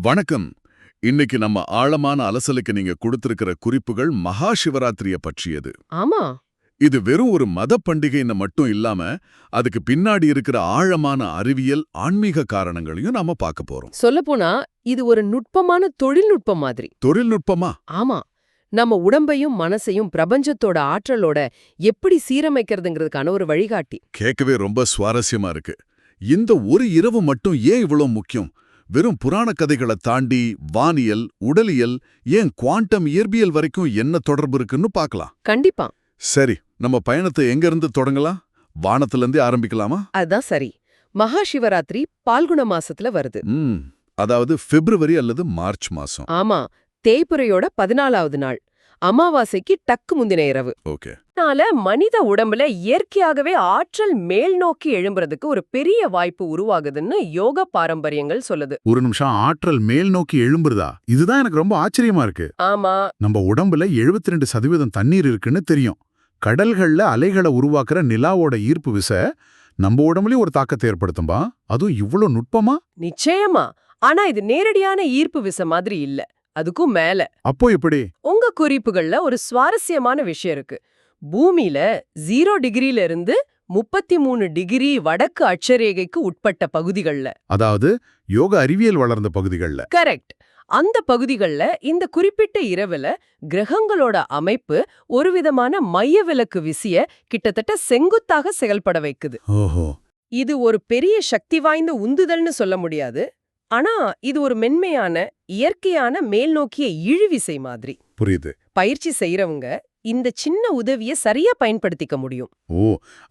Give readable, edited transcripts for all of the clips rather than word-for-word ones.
வணக்கம். இன்னைக்கு நம்ம ஆழமான அலசலுக்கு நீங்க கொடுத்திருக்கிற குறிப்புகள் மகா சிவராத்திரிய பற்றியது. ஆமா. இது வெறும் ஒரு மத பண்டிகைன்னு மட்டும் இல்லாம, அதுக்கு பின்னாடி இருக்கிற ஆழமான அறிவியல், ஆன்மீக காரணங்களையும் நாம பார்க்க போறோம். சொல்லப்போனா இது ஒரு நுட்பமான தொழில்நுட்பம் மாதிரி. தொழில்நுட்பமா? ஆமா. நம்ம உடம்பையும் மனசையும் பிரபஞ்சத்தோட ஆற்றலோட எப்படி சீரமைக்கிறதுங்கிறதுக்கான ஒரு வழிகாட்டி. கேட்கவே ரொம்ப சுவாரஸ்யமா இருக்கு. இந்த ஒரு இரவு மட்டும் ஏன் இவ்வளவு முக்கியம்? வெறும் புராண கதைகளை தாண்டி வானியல், உடலியல், ஏன் குவாண்டம் இயற்பியல் வரைக்கும் என்ன தொடர்பு இருக்குன்னு பார்க்கலாம். கண்டிப்பா. சரி, நம்ம பயணத்தை எங்க இருந்து தொடங்கலாம்? வானத்திலிருந்தே ஆரம்பிக்கலாமா? அதுதான் சரி. மகா சிவராத்திரி பால்குண மாசத்துல வருது. அதாவது பிப்ரவரி அல்லது மார்ச் மாசம். ஆமா. தேய்பிறையோட 14வது நாள். அமாவாசைக்கு டக்கு முந்தின இரவு. ஓகே. அதனால மனித உடம்புல இயற்கையாகவே ஆற்றல் மேல் நோக்கி எழும்புறதுக்கு ஒரு பெரிய வாய்ப்பு உருவாகுதுன்னு யோக பாரம்பரியங்கள் சொல்லுது. ஒரு நிமிஷம், ஆற்றல் மேல் நோக்கி எழும்புறதா? இதுதான் எனக்கு ரொம்ப ஆச்சரியமா இருக்கு. ஆமா. நம்ம உடம்புல 72% தண்ணீர் இருக்குன்னு தெரியும். கடல்கள்ல அலைகளை உருவாக்குற நிலாவோட ஈர்ப்பு விசை நம்ம உடம்புலயும் ஒரு தாக்கத்தை ஏற்படுத்தும்பா. அதுவும் இவ்ளோ நுட்பமா? நிச்சயமா. ஆனா இது நேரடியான ஈர்ப்பு விசை மாதிரி இல்ல. அதுக்கும் மேல. அப்போ எப்படி? உங்க குறிப்புகள்ல ஒரு சுவாரஸ்யமான விஷயம் இருக்கு. பூமியில 0 டிகிரில இருந்து 33 டிகிரி வடக்கு அட்சரேகைக்கு உட்பட்ட பகுதிகள்ல. அதாவது யோக அறிவியல் வளர்ந்த பகுதிகள்ல. கரெக்ட். அந்த பகுதிகள்ல இந்த குறிப்பிட்ட இரவுல கிரகங்களோட அமைப்பு ஒரு விதமான மைய விலக்கு விசிய கிட்டத்தட்ட செங்குத்தாக செயல்பட வைக்குது. ஓஹோ. இது ஒரு பெரிய சக்தி வாய்ந்த உந்துதல்னு சொல்ல முடியாது. ஆனா இது ஒரு மென்மையான இயற்கையான மேல்நோக்கிய இழுவிசை மாதிரி. புரியுது. பயிற்சி செய்யறவங்க இந்த சின்ன உதவிய சரியா பயன்படுத்திக்க முடியும். ஓ,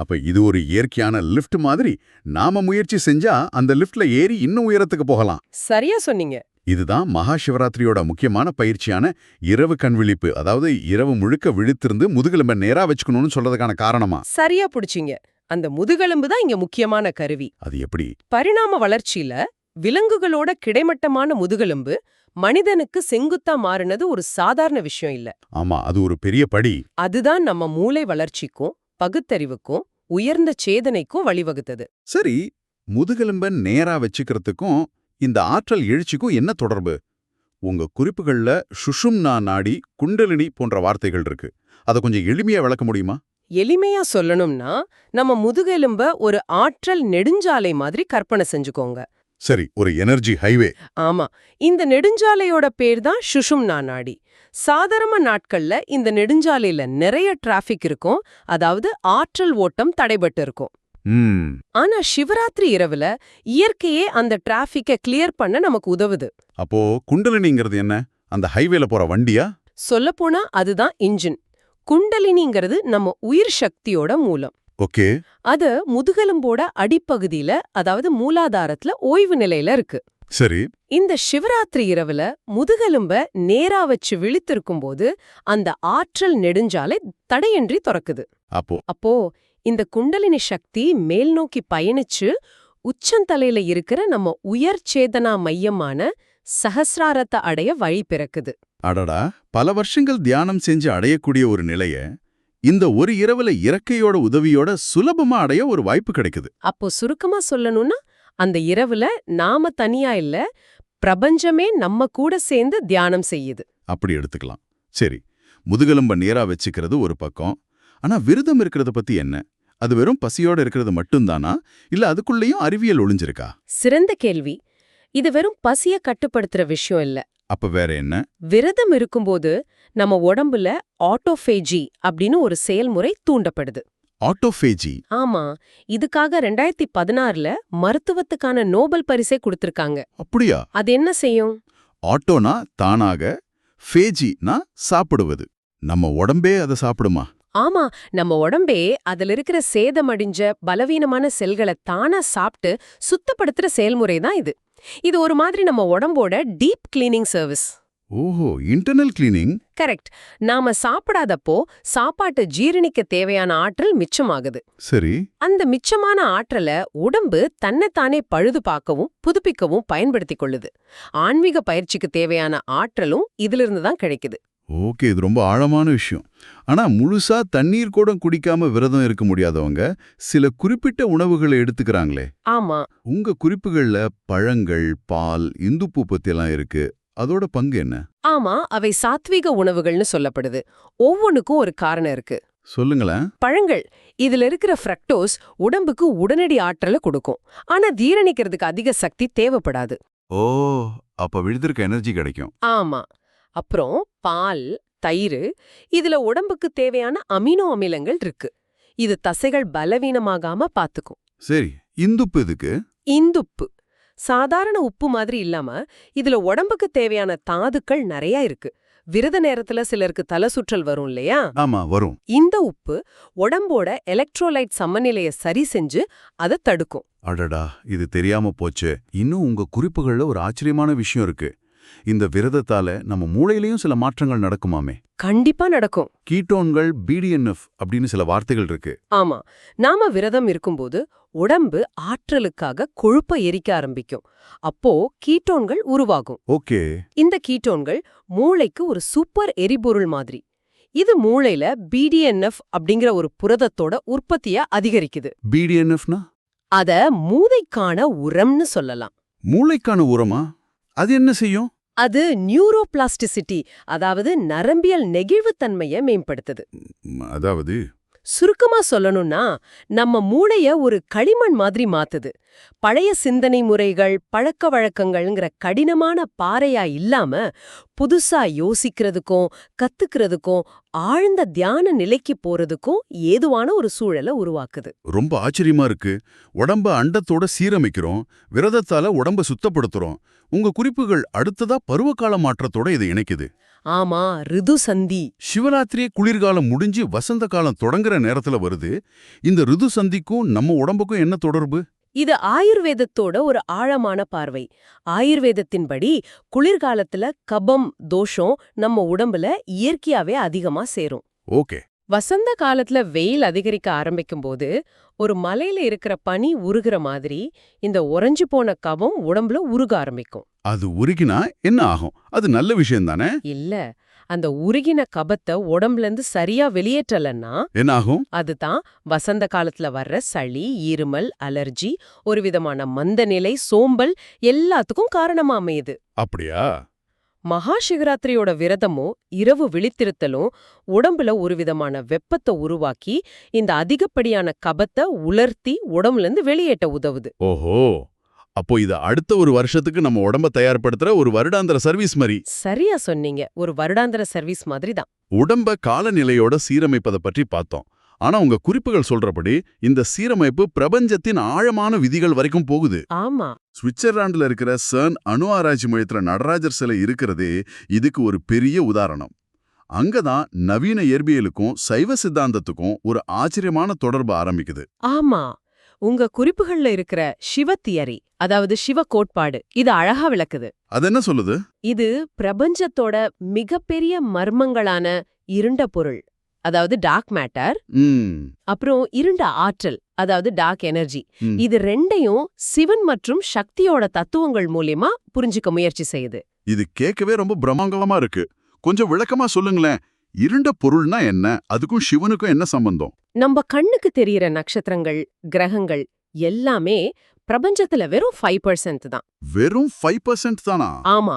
அப்ப இது ஒரு இயற்கையான லிஃப்ட் மாதிரி. நாம முயற்சி செஞ்சா அந்த லிஃப்ட்ல ஏறி இன்னும் உயரத்துக்கு போகலாம். சரியா சொன்னீங்க. இதுதான் மகா சிவராத்திரியோட முக்கியமான பயிற்சியான இரவு கண்விழிப்பு. அதாவது இரவு முழுக்க விழித்திருந்து முதுகெலும்ப நேரா வச்சுக்கணும்னு சொல்றதுக்கான காரணமா? சரியா புடிச்சீங்க. அந்த முதுகெலும்பு தான் இங்க முக்கியமான கருவி. அது எப்படி? பரிணாம வளர்ச்சியில விலங்குகளோட கிடைமட்டமான முதுகெலும்பு மனிதனுக்கு செங்குத்தா மாறினது ஒரு சாதாரண விஷயம் இல்ல. ஆமா, அது ஒரு பெரிய படி. அதுதான் நம்ம மூளை வளர்ச்சிக்கும் பகுத்தறிவுக்கும் உயர்ந்த சேதனைக்கும் வழிவகுத்தது. சரி, முதுகெலும்ப நேரா வச்சுக்கிறதுக்கும் இந்த ஆற்றல் எழுச்சிக்கும் என்ன தொடர்பு? உங்க குறிப்புகள்ல சுஷும்னா நாடி, குண்டலினி போன்ற வார்த்தைகள் இருக்கு. அதை கொஞ்சம் எளிமையா விளக்க முடியுமா? எளிமையா சொல்லணும்னா, நம்ம முதுகெலும்ப ஒரு ஆற்றல் நெடுஞ்சாலை மாதிரி கற்பனை செஞ்சுக்கோங்க. சரி, ஒரு எனர்ஜி ஹைவே. ஆமா. இந்த நெடுஞ்சாலையோட பேர் தான் சுஷும்னா நாடி. சாதாரண நாட்கள்ல இந்த நெடுஞ்சாலையில நிறைய டிராஃபிக் இருக்கும். அதாவது ஆற்றல் ஓட்டம் தடைபட்டு இருக்கும். ஆனா சிவராத்திரி இரவுல இயற்கையே அந்த டிராஃபிக்கை கிளியர் பண்ண நமக்கு உதவுது. அப்போ குண்டலினிங்கிறது என்ன? அந்த ஹைவேல போற வண்டியா? சொல்லப்போனா அதுதான் இன்ஜின். குண்டலினிங்கிறது நம்ம உயிர் சக்தியோட மூலம். ஓகே. அது முதுகெலும்போட அடிப்பகுதியில, அதாவது மூலாதாரத்துல ஓய்வு நிலையில இருக்கு. சரி. இந்த சிவராத்திரி இரவுல முதுகெலும்ப நேரா வச்சு விழித்திருக்கும் போது அந்த ஆற்றல் நெடுஞ்சாலை தடையின்றி திறக்குது. அப்போ இந்த குண்டலினி சக்தி மேல் நோக்கி பயணிச்சு உச்சந்தலையில இருக்கிற நம்ம உயர் சேதனா மையமான சஹஸ்ராரத்தை அடைய வழி பிறக்குது. அடடா, பல வருஷங்கள் தியானம் செஞ்சு அடையக்கூடிய ஒரு நிலைய இந்த ஒரு இரவுல இறக்கையோட உதவியோட சுலபமா அடைய ஒரு வாய்ப்பு கிடைக்குது. அப்போ சுருக்கமா சொல்லணும்னா, அந்த இரவுல நாம தனியா இல்ல, பிரபஞ்சமே நம்ம கூட சேர்ந்து தியானம் செய்யுது. அப்படி எடுத்துக்கலாம். சரி, முதுகெலும்ப நேரா வச்சுக்கிறது ஒரு பக்கம். ஆனா விரதம் இருக்கிறத பத்தி என்ன? அது வெறும் பசியோட இருக்கிறது மட்டும்தானா, இல்ல அதுக்குள்ளேயும் அறிவியல் ஒளிஞ்சிருக்கா? சிறந்த கேள்வி. இது வெறும் பசிய கட்டுப்படுத்துற விஷயம் இல்ல. அப்ப வேற என்ன? விரதம் இருக்கும்போது நம்ம உடம்புல ஆட்டோஃபேஜி அப்படின்னு ஒரு செயல்முறை தூண்டப்படுது. ஆட்டோஃபேஜி? ஆமா. இதுக்காக 2016ல மருத்துவத்துக்கான நோபல் பரிசே கொடுத்திருக்காங்க. அப்படியா? அது என்ன செய்யும்? ஆட்டோனா தானாக, ஃபேஜினா சாப்பிடுவது. நம்ம உடம்பே அதை சாப்பிடுமா? ஆமா. நம்ம உடம்பே அதுல இருக்கிற சேதமடைஞ்ச பலவீனமான செல்களை தானா சாப்பிட்டு சுத்தப்படுத்துற செயல்முறை தான் இது. இது ஒரு மாதிரி நம்ம உடம்போட டீப் கிளீனிங் சர்வீஸ். ஓஹோ, இன்டர்னல் கிளீனிங். கரெக்ட். நாம சாப்பிடாதப்போ சாப்பாட்டு ஜீரணிக்க தேவையான ஆற்றல் மிச்சமாகுது. சரி. அந்த மிச்சமான ஆற்றலை உடம்பு தன்னைத்தானே பழுது பார்க்கவும் புதுப்பிக்கவும் பயன்படுத்திக் கொள்ளுது. ஆன்மீக பயிற்சிக்கு தேவையான ஆற்றலும் இதிலிருந்து தான் கிடைக்குது. ஓகே, இது ரொம்ப ஆழமான விஷயம். ஆனா முழுசா தண்ணீர் கூட குடிக்காம விரதம் இருக்க முடியாதவங்க சில குறிப்பிட்ட உணவுகளை எடுத்துக்கறாங்களே. ஆமா. உங்க குறிப்புகள்ல பழங்கள், பால், இந்துப்பு பத்தியெல்லாம் இருக்கு. அதோட பங்கு என்ன? ஆமா, அவை சாத்வீக உணவுகள்னு சொல்லப்படுது. ஒவ்வொன்னுக்கும் ஒரு காரணம் இருக்கு. சொல்லுங்களேன். பழங்கள், இதுல இருக்கிற ஃப்ரக்டோஸ் உடம்புக்கு உடனடி ஆற்றலை கொடுக்கும். ஆனா ஜீரணிக்கிறதுக்கு அதிக சக்தி தேவைப்படாது. ஓ, அப்ப விழுந்திருக்க எனர்ஜி கிடைக்கும். ஆமா. அப்புறம் பால், தயிர், இதுல உடம்புக்கு தேவையான அமினோ அமிலங்கள் இருக்கு. இது தசைகள் பலவீனமாகாம பாத்துக்கும். சரி, இந்துப்பு எதுக்கு? இந்துப்பு சாதாரண உப்பு மாதிரி இல்லாம இதுல உடம்புக்கு தேவையான தாதுக்கள் நிறைய இருக்கு. விரத நேரத்துல சிலருக்கு தலை சுற்றல் வரும் இல்லையா? ஆமா, வரும். இந்த உப்பு உடம்போட எலக்ட்ரோலைட் சமநிலையை சரி செஞ்சு அதை தடுக்கும். அடடா, இது தெரியாம போச்சு. இன்னும் உங்க குறிப்புகள்ல ஒரு ஆச்சரியமான விஷயம் இருக்கு. இந்த விரதத்தால நம்ம மூளையிலயும் சில மாற்றங்கள் நடக்குமாமே. கண்டிப்பா நடக்கும். கீட்டோன்கள், பிடிஎன்எஃப் அப்படின்னு சில வார்த்தைகள் இருக்கு. ஆமா, நாம விரதம் இருக்கும்போது உடம்பு ஆற்றலுக்காக கொழுப்பை எரிக்க ஆரம்பிக்கும். அப்போ கீட்டோன்கள் உருவாகும். ஓகே. இந்த கீட்டோன்கள் மூளைக்கு ஒரு சூப்பர் எரிபொருள் மாதிரி. இது மூளையில பிடிஎன்எஃப் அப்படிங்கிற ஒரு புரதத்தோட உற்பத்திய அதிகரிக்குது. பிடிஎன்எஃப்னா? அத மூளைக்கான உரம்னு சொல்லலாம். மூளைக்கான உரமா? அது என்ன செய்யும்? அது நியூரோபிளாஸ்டிசிட்டி, அதாவது நரம்பியல் நெகிழ்வுத்தன்மையை மேம்படுத்துது. அதாவது சுருக்கமா சொல்லணும்னா நம்ம மூளைய ஒரு களிமண் மாதிரி மாத்துது. பழைய சிந்தனை முறைகள், பழக்க வழக்கங்கள்ங்கிற கடினமான பாறையா இல்லாம புதுசா யோசிக்கிறதுக்கும் கத்துக்கிறதுக்கும் ஆழ்ந்த தியான நிலைக்கு போறதுக்கும் ஏதுவான ஒரு சூழலை உருவாக்குது. ரொம்ப ஆச்சரியமா இருக்கு. உடம்ப அண்டத்தோட சீரமைக்கிறோம், விரதத்தால உடம்ப சுத்தப்படுத்துறோம். உங்க குறிப்புகள் அடுத்ததா பருவகால மாற்றத்தோட இதை இணைக்குது. ஆமா, ரிது சந்தி. சிவராத்திரியே குளிர்காலம் முடிஞ்சு வசந்த காலம் தொடங்குற நேரத்துல வருது. இந்த ரிது சந்திக்கும் நம்ம உடம்புக்கும் என்ன தொடர்பு? இது ஆயுர்வேதத்தோட ஒரு ஆழமான பார்வை. ஆயுர்வேதத்தின்படி குளிர்காலத்துல கபம் தோஷம் நம்ம உடம்புல இயற்கையாவே அதிகமா சேரும். ஓகே. வசந்த காலத்துல வெயில் அதிகரிக்க ஆரம்பிக்கும் போது ஒரு மலையில இருக்கிற பனி உருகுற மாதிரி இந்த உறைஞ்சு போன கபம் உடம்புல உருக ஆரம்பிக்கும். அது உருகினா என்ன ஆகும்? அது நல்ல விஷயம் தானே? இல்ல, அந்த உருகின கபத்தை உடம்புல இருந்து சரியா வெளியேற்றலன்னா என்ன ஆகும்? அதுதான் வசந்த காலத்துல வர்ற சளி, இருமல், அலர்ஜி, ஒரு விதமான மந்தநிலை, சோம்பல் எல்லாத்துக்கும் காரணமா அமையுது. அப்படியா? மகா சிவராத்திரியோட விரதமும் இரவு விழித்திருத்தலும் உடம்புல ஒரு விதமான வெப்பத்தை உருவாக்கி இந்த அதிகப்படியான கபத்தை உலர்த்தி உடம்புல இருந்து வெளியேற்ற உதவுது. ஓஹோ, அப்போ இது அடுத்த ஒரு வருஷத்துக்கு நம்ம உடம்ப தயார்படுத்துற ஒரு வருடாந்திர சர்வீஸ் மாதிரி. சரியா சொன்னீங்க, ஒரு வருடாந்திர சர்வீஸ் மாதிரி தான். உடம்ப காலநிலையோட சீரமைப்பதை பற்றி பார்த்தோம். ஆனா உங்க குறிப்புகள் சொல்றபடி இந்த சீரமைப்பு பிரபஞ்சத்தின் ஆழமான விதிகள் வரைக்கும் போகுது. ஆமா. சுவிட்சர்லாந்துல இருக்கிற சர்ன் அணு ஆராய்ச்சி மையத்துல நடராஜர் சிலை இருக்கிறதே இதுக்கு ஒரு பெரிய உதாரணம். அங்கதான் நவீன இயற்பியலுக்கும் சைவ சித்தாந்தத்துக்கும் ஒரு ஆச்சரியமான தொடர்பு ஆரம்பிக்குது. ஆமா, உங்க குறிப்புகள்ல இருக்கிற சிவ தியரி, அதாவது சிவ கோட்பாடு, இது அழகா விளக்குது. அது என்ன சொல்லுது? இது பிரபஞ்சத்தோட மிகப்பெரிய மர்மங்களான இருண்ட பொருள், அதாவது டார்க் மேட்டர், அப்புறம் இருண்ட ஆற்றல், அதாவது டார்க் எனர்ஜி, இது ரெண்டையும் சிவன் மற்றும் சக்தியோட தத்துவங்கள் மூலியமா புரிஞ்சுக்க முயற்சி செய்யுது. இது கேட்கவே ரொம்ப பிரம்மாண்டமா இருக்கு. கொஞ்சம் விளக்கமா சொல்லுங்களேன். இருண்ட பொருள்னா என்ன? அதுக்கும் சிவனுக்கும் என்ன சம்பந்தம்? நம்ம கண்ணுக்கு தெரியற நட்சத்திரங்கள், கிரகங்கள் எல்லாமே பிரபஞ்சத்துல வெறும் 5% தான். வெறும் 5% தானா? ஆமா,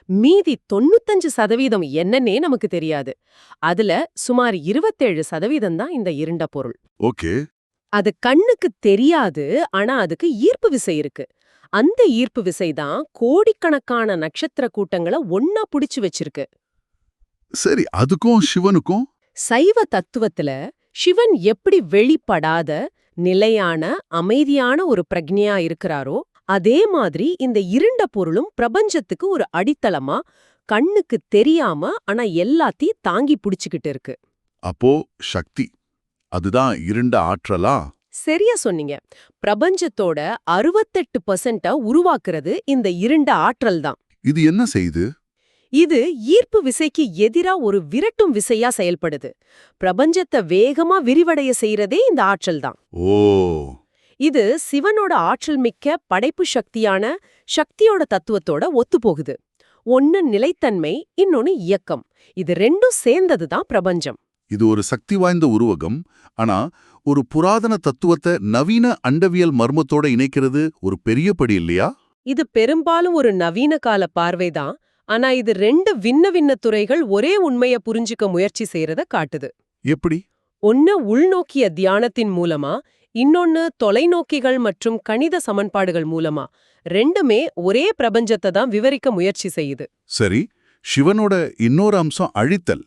மீதி 95% என்னன்னே நமக்கு தெரியாது. அதுல சுமார் 27% தான் இந்த இருண்ட பொருள். ஓகே. அது கண்ணுக்கு தெரியாது, ஆனா அதுக்கு ஈர்ப்பு விசை இருக்கு. அந்த ஈர்ப்பு விசை தான் கோடிக்கணக்கான நட்சத்திர கூட்டங்களை ஒன்னா புடிச்சு வச்சிருக்கு. சரி, அதுக்கும் சிவனுக்கும்? சைவ தத்துவத்துல சிவன் எப்படி வெளிப்படாத நிலையான அமைதியான ஒரு பிரக்ஞையா இருக்கிறாரோ அதே மாதிரி இந்த இருண்ட பொருளும் பிரபஞ்சத்துக்கு ஒரு அடித்தளமா, கண்ணுக்கு தெரியாம ஆனா எல்லாத்தையும் தாங்கி புடிச்சுக்கிட்டு இருக்கு. அப்போ சக்தி, அதுதான் இருண்ட ஆற்றலா? சரியா சொன்னீங்க. பிரபஞ்சத்தோட 68% உருவாக்குறது இந்த இருண்ட ஆற்றல் தான். இது என்ன செய்யுது? இது ஈர்ப்பு விசைக்கு எதிரா ஒரு விரட்டும் விசையா செயல்படுது. பிரபஞ்சத்தை வேகமா விரிவடைய செய்யறதே இந்த ஆற்றல் தான். ஓ, இது சிவனோட ஆற்றல் மிக்க படைப்பு சக்தியான சக்தியோட தத்துவத்தோட ஒத்துப்போகுது. ஒன்னு நிலைத்தன்மை, இன்னொன்னு இயக்கம். இது ரெண்டும் சேர்ந்ததுதான் பிரபஞ்சம். இது ஒரு சக்தி வாய்ந்த உருவகம். ஆனா ஒரு புராதன தத்துவத்தை நவீன அண்டவியல் மர்மத்தோட இணைக்கிறது ஒரு பெரிய படி இல்லையா? இது பெரும்பாலும் ஒரு நவீன கால பார்வைதான். ஆனா இது ரெண்டு விண்ண துறைகள் ஒரே உண்மைய புரிஞ்சுக்க முயற்சி செய்யறத காட்டுது. எப்படி? ஒன்னு உள்நோக்கிய தியானத்தின் மூலமா, இன்னொன்னு தொலைநோக்கிகள் மற்றும் கணித சமன்பாடுகள் மூலமா. ரெண்டுமே ஒரே பிரபஞ்சத்தை தான் விவரிக்க முயற்சி செய்யுது. சரி, சிவனோட இன்னொரு அம்சம் அழித்தல்,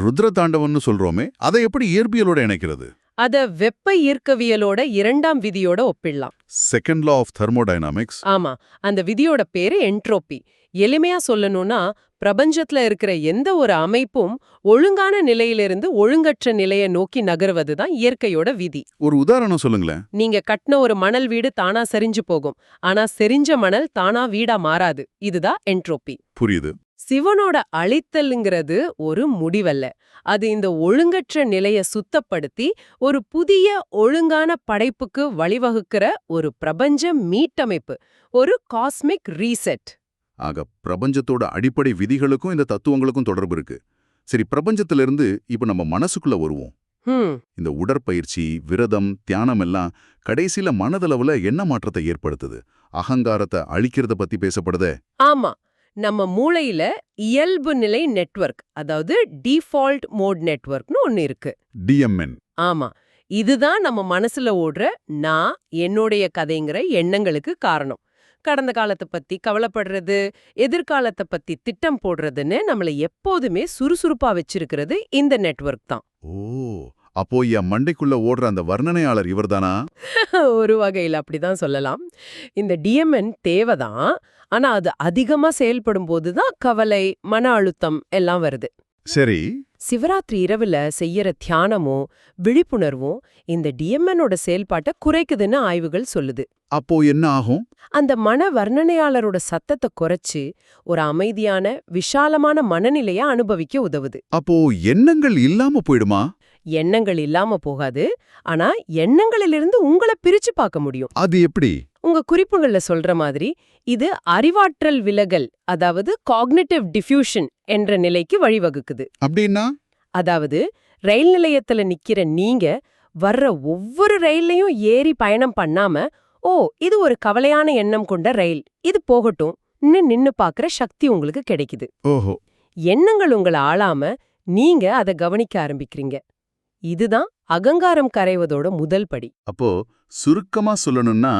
ருத்ர தாண்டவன்னு சொல்றோமே, அதை எப்படி இயற்பியலோட இணைக்கிறது? அத வெப்ப ஈர்க்கவியலோட 2ஆம் விதியோட ஒப்பிடலாம். Second law of thermodynamics. ஆமா, அந்த விதியோட பேரு என்ட்ரோபி. எளிமையா சொல்லணும்னா, பிரபஞ்சத்துல இருக்கிற எந்த ஒரு அமைப்பும் ஒழுங்கான நிலையிலிருந்து ஒழுங்கற்ற நிலையை நோக்கி நகர்வதுதான் இயற்கையோட விதி. ஒரு உதாரணம் சொல்லுங்களேன். நீங்க கட்டின ஒரு மணல் வீடு தானா சரிஞ்சு போகும். ஆனா செறிஞ்ச மணல் தானா வீடா மாறாது. இதுதான் என்ட்ரோபி. புரியுது. சிவனோட அழித்தல்ங்கிறது ஒரு முடிவல்ல. அது இந்த ஒழுங்கற்ற நிலைய சுத்தப்படுத்தி ஒரு புதிய ஒழுங்கான படைப்புக்கு வழிவகுக்கிற ஒரு பிரபஞ்ச மீட்டமைப்பு, ஒரு காஸ்மிக் ரீசெட். ஆக பிரபஞ்சத்தோட அடிப்படை விதிகளுக்கும் இந்த தத்துவங்களுக்கும் தொடர்பு இருக்கு. சரி, பிரபஞ்சத்திலிருந்து இப்ப நம்ம மனசுக்குள்ள வருவோம். இந்த உடற்பயிற்சி, விரதம், தியானம் எல்லாம் கடைசியில மனதளவுல என்ன மாற்றத்தை ஏற்படுத்துது? அகங்காரத்தை அழிக்கிறத பத்தி பேசப்படுதே. ஆமா, நம்ம மூளையில இயல்பு நிலை நெட்வொர்க், அதாவது டிஃபால்ட் மோட் நெட்வொர்க்னு ஒன்னு இருக்கு. டிஎம்என். ஆமா, இதுதான் நம்ம மனசுல ஓடுற நான் என்னுடைய கதைங்கிற எண்ணங்களுக்கு காரணம். கடந்த காலத்தை பத்தி கவலைப்படுறது, எதிர்காலத்தை பத்தி திட்டம் போடுறதுன்னு நம்மள எப்போதுமே சுறுசுறுப்பா வச்சிருக்கிறது இந்த நெட்வொர்க் தான். ஓ, அப்போ என் மண்டைக்குள்ள ஓடுற அந்த வர்ணனையாளர் இவர்தானா? ஒரு வகையில் அப்படிதான் சொல்லலாம். இந்த டிஎம்என் தேவைதான். ஆனா அது அதிகமா செயல்படும் போதுதான் கவலை, மன அழுத்தம் எல்லாம் வருது. சரி. சிவராத்திரி இரவுல செய்யற தியானமும் விழிப்புணர்வும் இந்த டிஎம்எனோட செயல்பாட்டை குறைக்குதுன்னு ஆய்வுகள் சொல்லுது. அப்போ என்ன ஆகும்? அந்த மன வர்ணனையாளரோட சத்தத்தை குறைச்சு ஒரு அமைதியான, விஷாலமான மனநிலைய அனுபவிக்க உதவுது. அப்போ எண்ணங்கள் இல்லாம போயிடுமா? எண்ணங்கள் இல்லாம போகாது. ஆனா எண்ணங்களிலிருந்து உங்களை பிரிச்சு பார்க்க முடியும். அது எப்படி? உங்க குறிப்புகள்ல சொல்ற மாதிரி இது அறிவாற்றல் விலகல், அதாவது காக்னிட்டிவ் டிஃப்யூஷன் என்ற நிலைக்கு வழிவகுக்குது. அப்படின்னா? அதாவது ரயில் நிலையத்துல நிக்கிற நீங்க வர்ற ஒவ்வொரு ரயில்லையும் ஏறி பயணம் பண்ணாம, ஓ இது ஒரு கவலையான எண்ணம் கொண்ட ரயில், இது போகட்டும் நின்னு பாக்குற சக்தி உங்களுக்கு கிடைக்குது. ஓஹோ. எண்ணங்கள் உங்களை ஆளாம நீங்க அதை கவனிக்க ஆரம்பிக்கிறீங்க. இதுதான் அகங்காரம் கரைவதோட முதல் படி. அப்போ சுருக்கமா சொல்லணும்னா,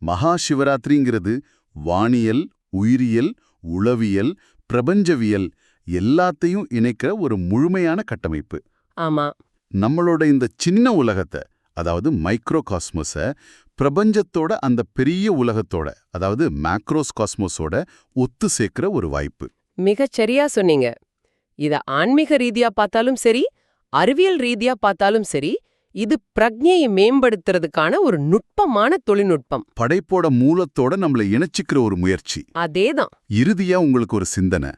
மகா சிவராத்திரிங்கிறது வானியல், உயிரியல், உளவியல், பிரபஞ்சவியல் எல்லாத்தையும் இணைக்கிற ஒரு முழுமையான கட்டமைப்பு. ஆமா, நம்மளோட இந்த சின்ன உலகத்தை, அதாவது மைக்ரோ காஸ்மோஸ பிரபஞ்சத்தோட அந்த பெரிய உலகத்தோட, அதாவது மேக்ரோஸ் காஸ்மோஸோட ஒத்து சேர்க்கிற ஒரு வாய்ப்பு. மிகச் சரியா சொன்னீங்க. இத ஆன்மீக ரீதியா பார்த்தாலும் சரி, அறிவியல் ரீதியா பார்த்தாலும் சரி, இது பிரக்ஞையை மேம்படுத்துறதுக்கான ஒரு நுட்பமான தொழில்நுட்பம். படைப்போட மூலத்தோட நம்மளை இணைச்சிக்கிற ஒரு முயற்சி. அதேதான். இறுதியா உங்களுக்கு ஒரு சிந்தனை.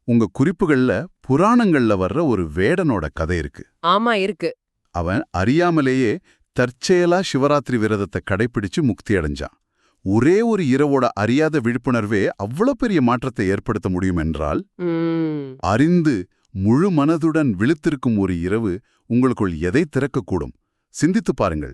உங்க குறிப்புகள்ல புராணங்கள்ல வர்ற ஒரு வேடனோட கதை இருக்கு. ஆமா இருக்கு. அவன் அறியாமலேயே தற்செயலா சிவராத்திரி விரதத்தை கடைப்பிடிச்சு முக்தி அடைஞ்சான். ஒரே ஒரு இரவோட அறியாத விழிப்புணர்வே அவ்வளவு பெரிய மாற்றத்தை ஏற்படுத்த முடியும் என்றால், அறிந்து முழு மனதுடன் விழித்திருக்கும் ஒரு இரவு உங்களுக்குள் எதை திறக்கக்கூடும்? சிந்தித்துப் பாருங்கள்.